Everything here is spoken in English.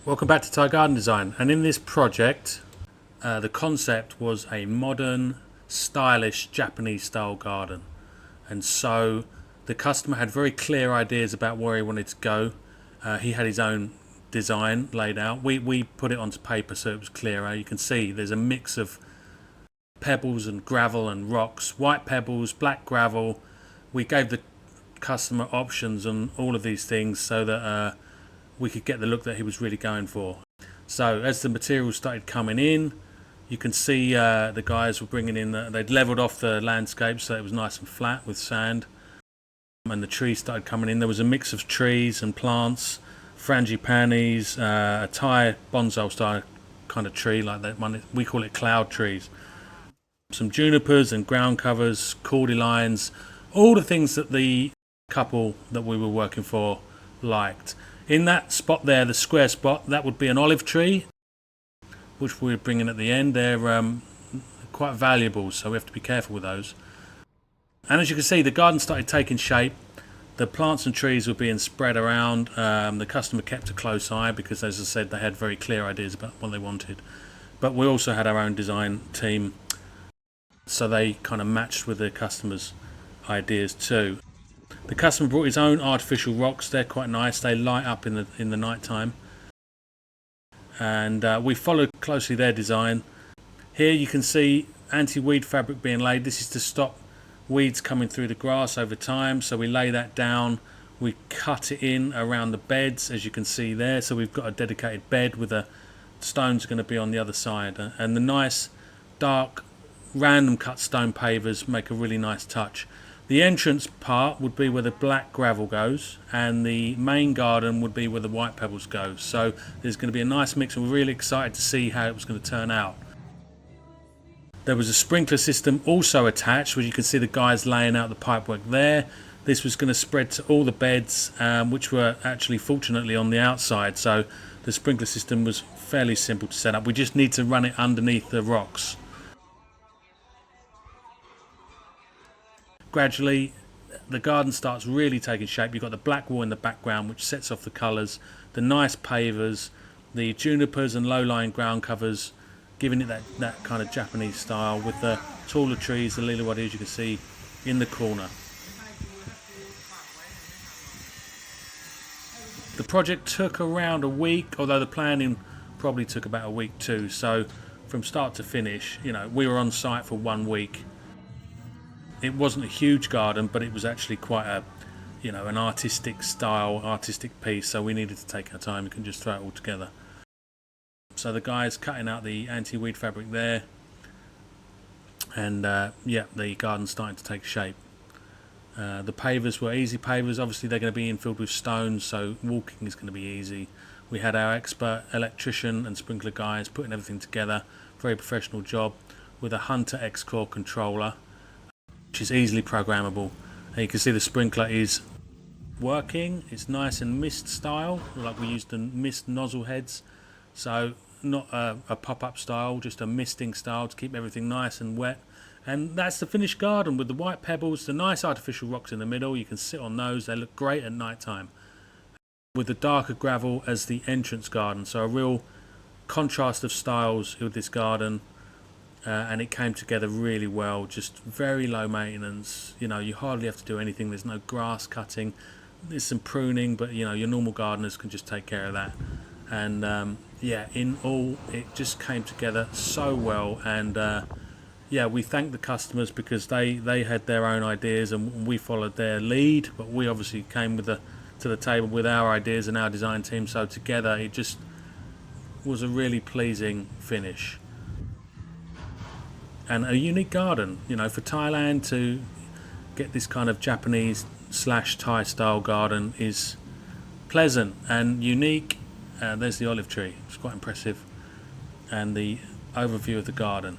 Welcome back to Thai Garden Design, and in this project the concept was a modern, stylish Japanese style garden, and so the customer had very clear ideas about where he wanted to go. He had his own design laid out. We put it onto paper so it was clearer. You can see there's a mix of pebbles and gravel and rocks, white pebbles, black gravel. We gave the customer options on all of these things so that we could get the look that he was really going for. So as the materials started coming in, you can see the guys were bringing in, they'd levelled off the landscape so it was nice and flat with sand, and the trees started coming in. There was a mix of trees and plants, frangipanis, a Thai bonsai style kind of tree like that one, we call it cloud trees, some junipers and ground covers, cordylines, all the things that the couple that we were working for liked. In that spot there, the square spot, that would be an olive tree, which we're bringing at the end. They're quite valuable, so we have to be careful with those. And as you can see, the garden started taking shape. The plants and trees were being spread around. The customer kept a close eye because, as I said, they had very clear ideas about what they wanted. But we also had our own design team, so they kind of matched with the customer's ideas too. The customer brought his own artificial rocks. They're quite nice. They light up in the night time. And we followed closely their design. Here you can see anti-weed fabric being laid. This is to stop weeds coming through the grass over time. So we lay that down. We cut it in around the beds, as you can see there. So we've got a dedicated bed with the stones going to be on the other side. And the nice dark random cut stone pavers make a really nice touch. The entrance part would be where the black gravel goes, and the main garden would be where the white pebbles go. So there's going to be a nice mix, and we're really excited to see how it was going to turn out. There was a sprinkler system also attached, where you can see the guys laying out the pipework there. This was going to spread to all the beds, which were actually fortunately on the outside, so the sprinkler system was fairly simple to set up. We just need to run it underneath the rocks. Gradually the garden starts really taking shape. You've got the black wall in the background which sets off the colours, the nice pavers, the junipers and low-lying ground covers, giving it that kind of Japanese style, with the taller trees, the lily as you can see in the corner. The project took around a week, although the planning probably took about a week too. So from start to finish, we were on site for 1 week. It wasn't a huge garden, but it was actually quite an artistic piece, so we needed to take our time. We couldn't just throw it all together. So the guys cutting out the anti-weed fabric there, and the garden's starting to take shape. The pavers were easy pavers. Obviously they're going to be infilled with stones, so walking is going to be easy. We had our expert electrician and sprinkler guys putting everything together. Very professional job with a Hunter X-Core controller, which is easily programmable. And you can see the sprinkler is working. It's nice and mist style, like we used the mist nozzle heads. So not a pop-up style, just a misting style to keep everything nice and wet. And that's the finished garden with the white pebbles, the nice artificial rocks in the middle. You can sit on those. They look great at night time, with the darker gravel as the entrance garden. So a real contrast of styles with this garden. And it came together really well, just very low maintenance. You hardly have to do anything. There's no grass cutting. There's some pruning, but your normal gardeners can just take care of that. And in all, it just came together so well. And we thank the customers because they had their own ideas and we followed their lead, but we obviously came to the table with our ideas and our design team. So together it just was a really pleasing finish. And a unique garden, for Thailand to get this kind of Japanese / Thai style garden is pleasant and unique. There's the olive tree, it's quite impressive, and the overview of the garden.